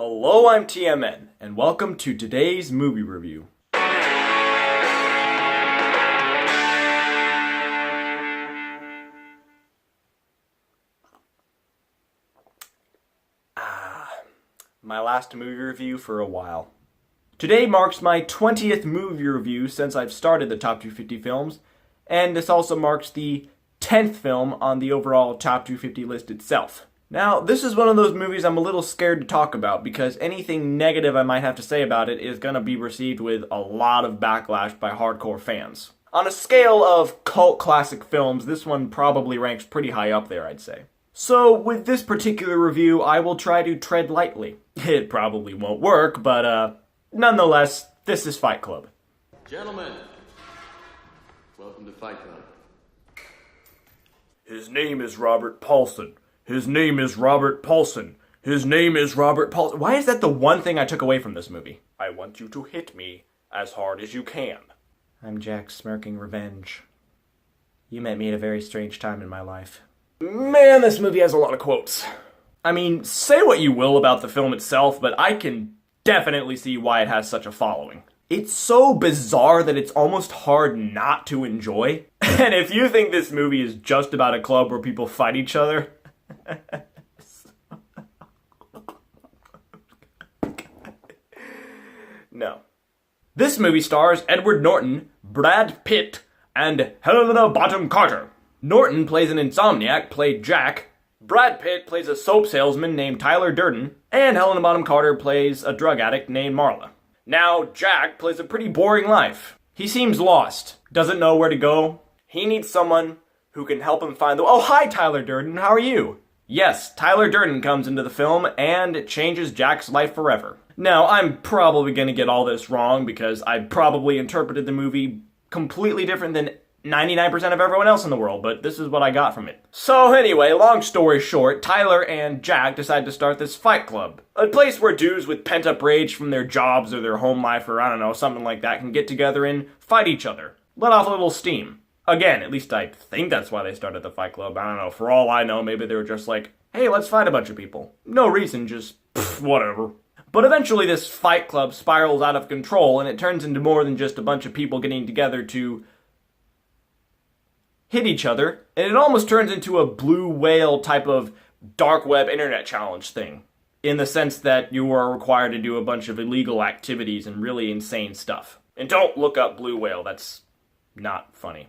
Hello, I'm TMN, and welcome to today's movie review. My last movie review for a while. Today marks my 20th movie review since I've started the Top 250 films, and this also marks the 10th film on the overall Top 250 list itself. Now, this is one of those movies I'm a little scared to talk about because anything negative I might have to say about it is going to be received with a lot of backlash by hardcore fans. On a scale of cult classic films, this one probably ranks pretty high up there, I'd say. So, with this particular review, I will try to tread lightly. It probably won't work, but nonetheless, this is Fight Club. Gentlemen, welcome to Fight Club. His name is Robert Paulson. His name is Robert Paulson. His name is Robert Paulson. Why is that the one thing I took away from this movie? I want you to hit me as hard as you can. I'm Jack smirking revenge. You met me at a very strange time in my life. Man, this movie has a lot of quotes. I mean, say what you will about the film itself, but I can definitely see why it has such a following. It's so bizarre that it's almost hard not to enjoy. And if you think this movie is just about a club where people fight each other, no. This movie stars Edward Norton, Brad Pitt, and Helena Bonham Carter. Norton plays an insomniac, played Jack. Brad Pitt plays a soap salesman named Tyler Durden, and Helena Bonham Carter plays a drug addict named Marla. Now, Jack plays a pretty boring life. He seems lost, doesn't know where to go. He needs someone who can help him find the... Oh, hi, Tyler Durden, how are you? Yes, Tyler Durden comes into the film, and it changes Jack's life forever. Now, I'm probably going to get all this wrong, because I probably interpreted the movie completely different than 99% of everyone else in the world, but this is what I got from it. So anyway, long story short, Tyler and Jack decide to start this fight club. A place where dudes with pent-up rage from their jobs or their home life or I don't know, something like that can get together and fight each other. Let off a little steam. Again, at least I think that's why they started the fight club. I don't know, for all I know, maybe they were just like, hey, let's fight a bunch of people. No reason, just whatever. But eventually this fight club spirals out of control and it turns into more than just a bunch of people getting together to hit each other, and it almost turns into a blue whale type of dark web internet challenge thing, in the sense that you are required to do a bunch of illegal activities and really insane stuff. And don't look up blue whale, that's not funny.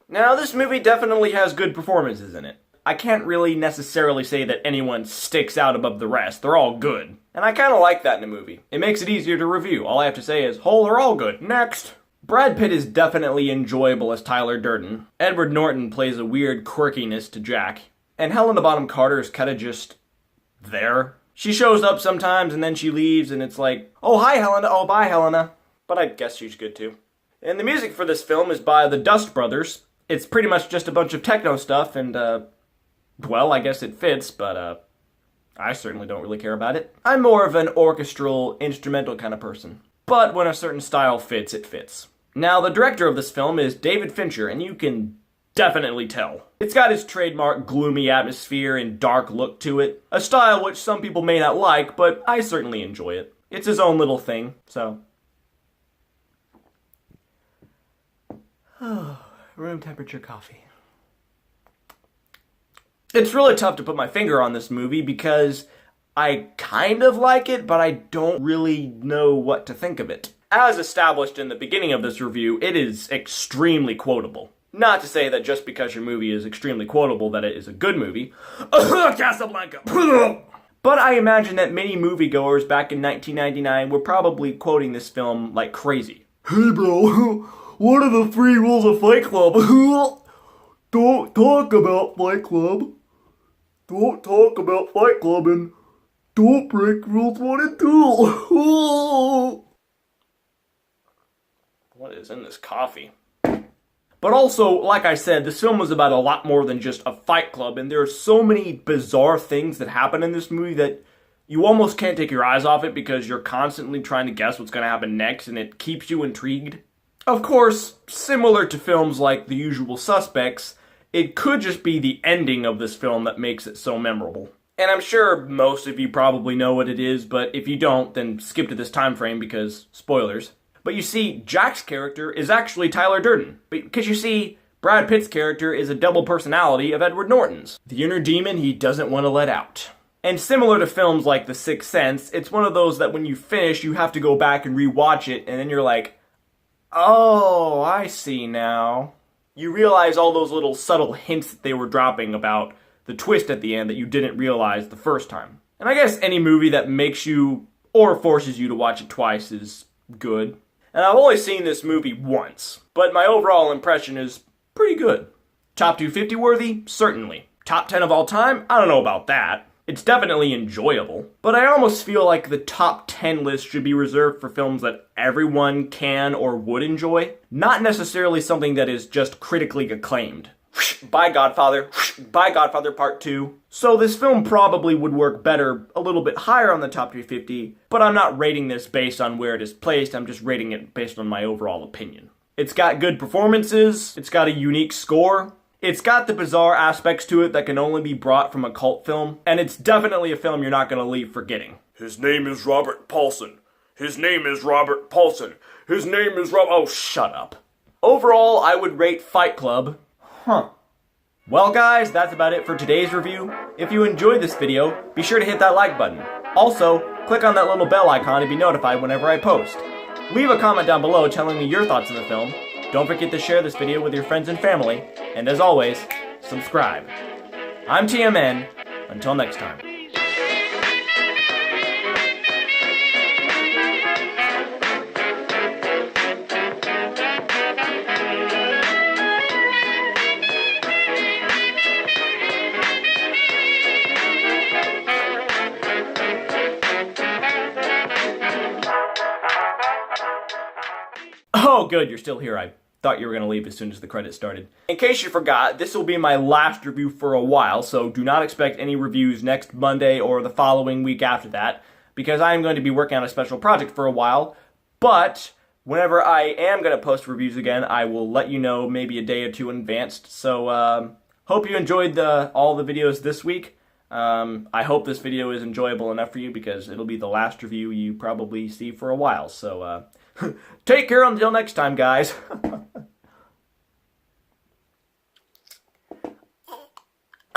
Now, this movie definitely has good performances in it. I can't really necessarily say that anyone sticks out above the rest. They're all good. And I kind of like that in a movie. It makes it easier to review. All I have to say is, oh, they're all good. Next! Brad Pitt is definitely enjoyable as Tyler Durden. Edward Norton plays a weird quirkiness to Jack. And Helena Bonham Carter is kind of just there. She shows up sometimes and then she leaves and it's like, oh, hi Helena, oh, bye Helena. But I guess she's good too. And the music for this film is by the Dust Brothers. It's pretty much just a bunch of techno stuff and, well, I guess it fits, but, I certainly don't really care about it. I'm more of an orchestral, instrumental kind of person. But when a certain style fits, it fits. Now, the director of this film is David Fincher, and you can definitely tell. It's got his trademark gloomy atmosphere and dark look to it. A style which some people may not like, but I certainly enjoy it. It's his own little thing, so. Room temperature coffee. It's really tough to put my finger on this movie because I kind of like it, but I don't really know what to think of it. As established in the beginning of this review, it is extremely quotable. Not to say that just because your movie is extremely quotable that it is a good movie. Casablanca! But I imagine that many moviegoers back in 1999 were probably quoting this film like crazy. Hey bro, what are the 3 rules of Fight Club? Don't talk about Fight Club. Don't talk about Fight Club and don't break rules 1 and 2. What is in this coffee? But also, like I said, this film was about a lot more than just a fight club, and there are so many bizarre things that happen in this movie that you almost can't take your eyes off it because you're constantly trying to guess what's going to happen next, and it keeps you intrigued. Of course, similar to films like The Usual Suspects, it could just be the ending of this film that makes it so memorable. And I'm sure most of you probably know what it is, but if you don't, then skip to this time frame because spoilers. But you see, Jack's character is actually Tyler Durden. Because you see, Brad Pitt's character is a double personality of Edward Norton's. The inner demon he doesn't want to let out. And similar to films like The Sixth Sense, it's one of those that when you finish, you have to go back and rewatch it, and then you're like, oh, I see now. You realize all those little subtle hints that they were dropping about the twist at the end that you didn't realize the first time. And I guess any movie that makes you or forces you to watch it twice is good. And I've only seen this movie once, but my overall impression is pretty good. Top 250 worthy? Certainly. Top 10 of all time? I don't know about that. It's definitely enjoyable, but I almost feel like the top 10 list should be reserved for films that everyone can or would enjoy, not necessarily something that is just critically acclaimed. By Godfather Part 2. So this film probably would work better a little bit higher on the top 250, but I'm not rating this based on where it is placed, I'm just rating it based on my overall opinion. It's got good performances, it's got a unique score, it's got the bizarre aspects to it that can only be brought from a cult film, and it's definitely a film you're not going to leave forgetting. His name is Robert Paulson. His name is Robert Paulson. His name is Oh, shut up. Overall, I would rate Fight Club. Well guys, that's about it for today's review. If you enjoyed this video, be sure to hit that like button. Also, click on that little bell icon to be notified whenever I post. Leave a comment down below telling me your thoughts on the film. Don't forget to share this video with your friends and family. And as always, subscribe. I'm TMN. Until next time. Oh, good, you're still here. I thought you were going to leave as soon as the credits started. In case you forgot, this will be my last review for a while, so do not expect any reviews next Monday or the following week after that, because I am going to be working on a special project for a while, but whenever I am going to post reviews again, I will let you know maybe a day or two in advance. So, hope you enjoyed all the videos this week. I hope this video is enjoyable enough for you, because it'll be the last review you probably see for a while, so, take care until next time, guys.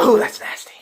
Oh, that's nasty.